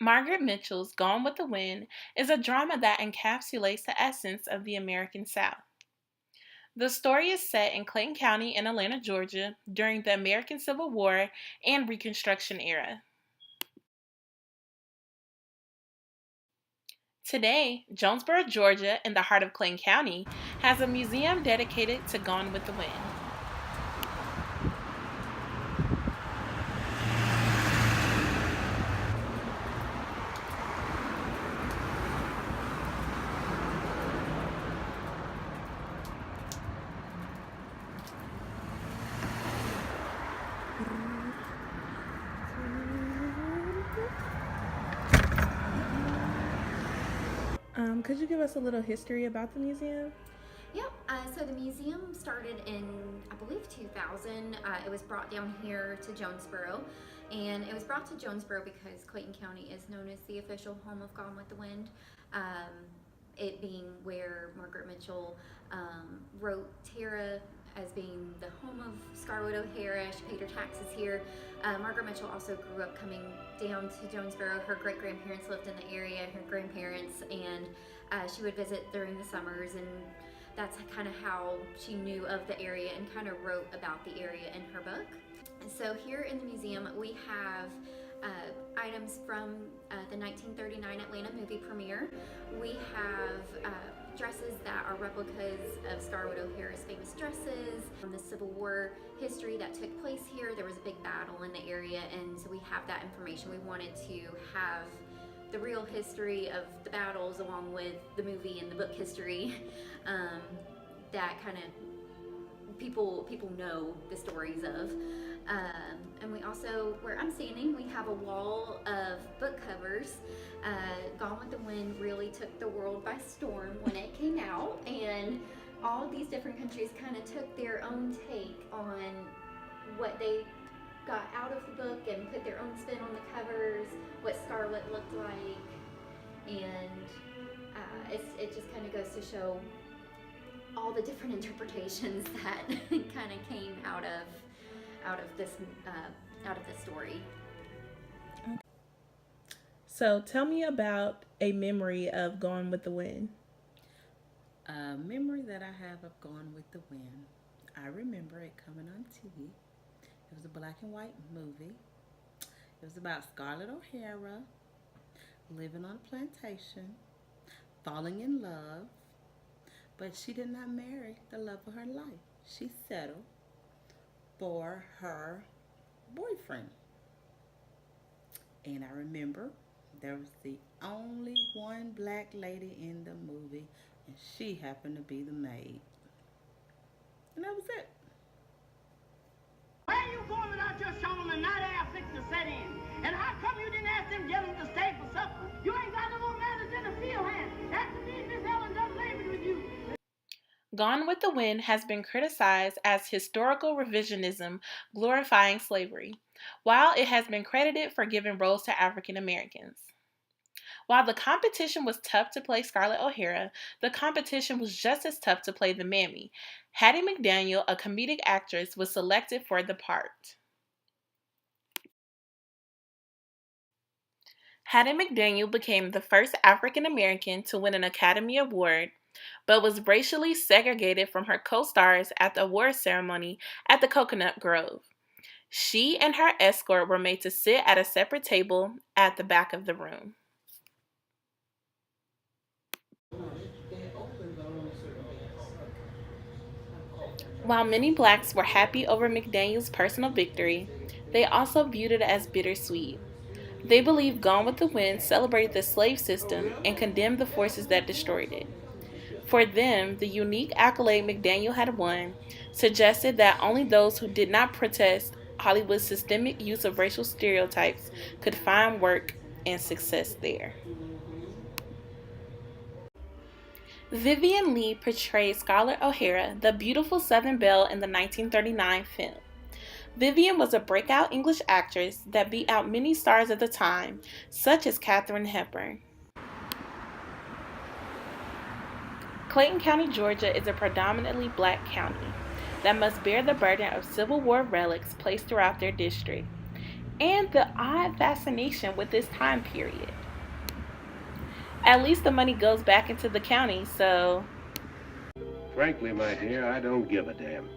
Margaret Mitchell's Gone with the Wind is a drama that encapsulates the essence of the American South. The story is set in Clayton County in Atlanta, Georgia, during the American Civil War and Reconstruction era. Today, Jonesboro, Georgia, in the heart of Clayton County, has a museum dedicated to Gone with the Wind. Could you give us a little history about the museum? Yep. So the museum started in, I believe, 2000. It was brought down here to Jonesboro, and it was brought to Jonesboro because Clayton County is known as the official home of Gone with the Wind. It being where Margaret Mitchell wrote Tara as being the home of Scarlett O'Hara. She paid her taxes here. Margaret Mitchell also grew up coming down to Jonesboro. Her great-grandparents lived in the area, her grandparents, and she would visit during the summers, and that's kind of how she knew of the area and kind of wrote about the area in her book. And so here in the museum we have items from the 1939 Atlanta movie premiere. We have dresses that are replicas of Scarlett O'Hara's famous dresses. From the Civil War history that took place here, there was a big battle in the area, and so we have that information. We wanted to have the real history of the battles along with the movie and the book history that kind of people know the stories of. And we also, where I'm standing, we have a wall of book covers. Gone with the Wind really took the world by storm when it came out, and all of these different countries kind of took their own take on what they got out of the book and put their own spin on the covers, what Scarlett looked like, and it just kind of goes to show all the different interpretations that kind of came out of this story. So tell me about a memory of Gone with the Wind. A memory that I have of Gone with the Wind. I remember it coming on TV. It was a black and white movie. It was about Scarlett O'Hara living on a plantation, falling in love, but she did not marry the love of her life. She settled for her boyfriend. And I remember there was the only one black lady in the movie, and she happened to be the maid. And that was it. Where you going without your showing the night air fixing to set in? And how come you didn't ask them gentlemen to stay for supper? You ain't got no more manners than a field hand. That's to me, Miss Ellen done labored with you. Gone with the Wind has been criticized as historical revisionism glorifying slavery, while it has been credited for giving roles to African Americans. While the competition was tough to play Scarlett O'Hara, the competition was just as tough to play the Mammy. Hattie McDaniel, a comedic actress, was selected for the part. Hattie McDaniel became the first African American to win an Academy Award, but was racially segregated from her co-stars at the award ceremony at the Coconut Grove. She and her escort were made to sit at a separate table at the back of the room. While many blacks were happy over McDaniel's personal victory, they also viewed it as bittersweet. They believed Gone with the Wind celebrated the slave system and condemned the forces that destroyed it. For them, the unique accolade McDaniel had won suggested that only those who did not protest Hollywood's systemic use of racial stereotypes could find work and success there. Vivien Leigh portrayed Scarlett O'Hara, the beautiful Southern belle in the 1939 film. Vivien was a breakout English actress that beat out many stars of the time, such as Katharine Hepburn. Clayton County, Georgia is a predominantly black county that must bear the burden of Civil War relics placed throughout their district. and the odd fascination with this time period. At least the money goes back into the county, so Frankly, my dear, I don't give a damn.